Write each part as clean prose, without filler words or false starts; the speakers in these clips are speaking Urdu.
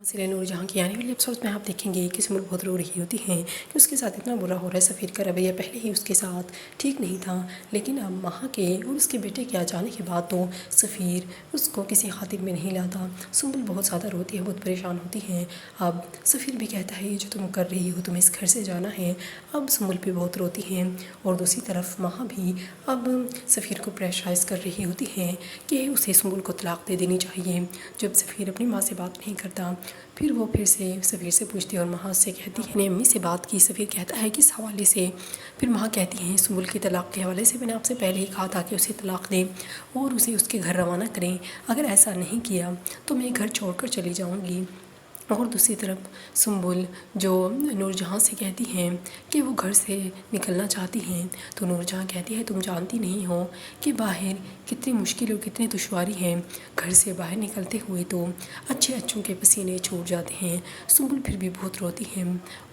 سلسلہ نور جہاں کی آنے والی ایپیسوڈ میں آپ دیکھیں گے کہ سمر بہت رو رہی ہوتی ہیں کہ اس کے ساتھ اتنا برا ہو رہا ہے۔ سفیر کا رویہ پہلے ہی اس کے ساتھ ٹھیک نہیں تھا، لیکن اب مہا کے اور اس کے بیٹے کے آ جانے کے بعد تو سفیر اس کو کسی خاطر میں نہیں لاتا۔ سنبل بہت زیادہ روتی ہے، بہت پریشان ہوتی ہے۔ اب سفیر بھی کہتا ہے جو تم کر رہی ہو، تمہیں اس گھر سے جانا ہے۔ اب سنبل بھی بہت روتی ہے اور دوسری طرف مہا بھی اب سفیر کو پریشرائز کر رہی ہوتی ہے کہ اسے سنبل کو طلاق دے دینی چاہیے۔ جب سفیر اپنی ماں سے بات نہیں کرتا، پھر وہ پھر سے سفیر سے پوچھتی ہے اور مہا سے کہتی ہے نے امی سے بات کی۔ سفیر کہتا ہے کس حوالے سے؟ پھر مہا کہتی ہیں سنبل کی طلاق کے حوالے سے۔ میں نے آپ سے پہلے ہی کہا تھا کہ اسے طلاق دیں اور اسے اس کے گھر روانہ کریں، اگر ایسا نہیں کیا تو میں گھر چھوڑ کر چلی جاؤں گی۔ اور دوسری طرف سنبل جو نور جہاں سے کہتی ہیں کہ وہ گھر سے نکلنا چاہتی ہیں، تو نور جہاں کہتی ہے تم جانتی نہیں ہو کہ باہر کتنی مشکل اور کتنی دشواری ہے، گھر سے باہر نکلتے ہوئے تو اچھے اچھوں کے پسینے چھوٹ جاتے ہیں۔ سنبل پھر بھی بہت روتی ہے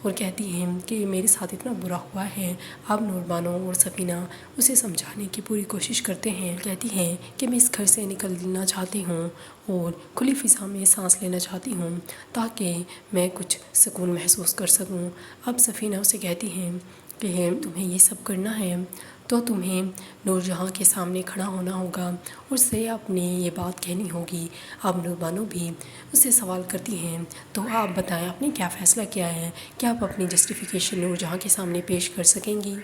اور کہتی ہیں کہ میرے ساتھ اتنا برا ہوا ہے۔ اب نوربانو اور سفینہ اسے سمجھانے کی پوری کوشش کرتے ہیں، کہتی ہیں کہ میں اس گھر سے نکلنا چاہتی ہوں اور کھلی فضا میں سانس لینا چاہتی ہوں تاکہ میں کچھ سکون محسوس کر سکوں۔ اب سفینہ اسے کہتی ہیں کہ تمہیں یہ سب کرنا ہے تو تمہیں نور جہاں کے سامنے کھڑا ہونا ہوگا اور اسے اپنی یہ بات کہنی ہوگی۔ اب نوربانو بھی اسے سوال کرتی ہیں تو آپ بتائیں آپ نے کیا فیصلہ کیا ہے، کیا آپ اپنی جسٹیفیکیشن نور جہاں کے سامنے پیش کر سکیں گی؟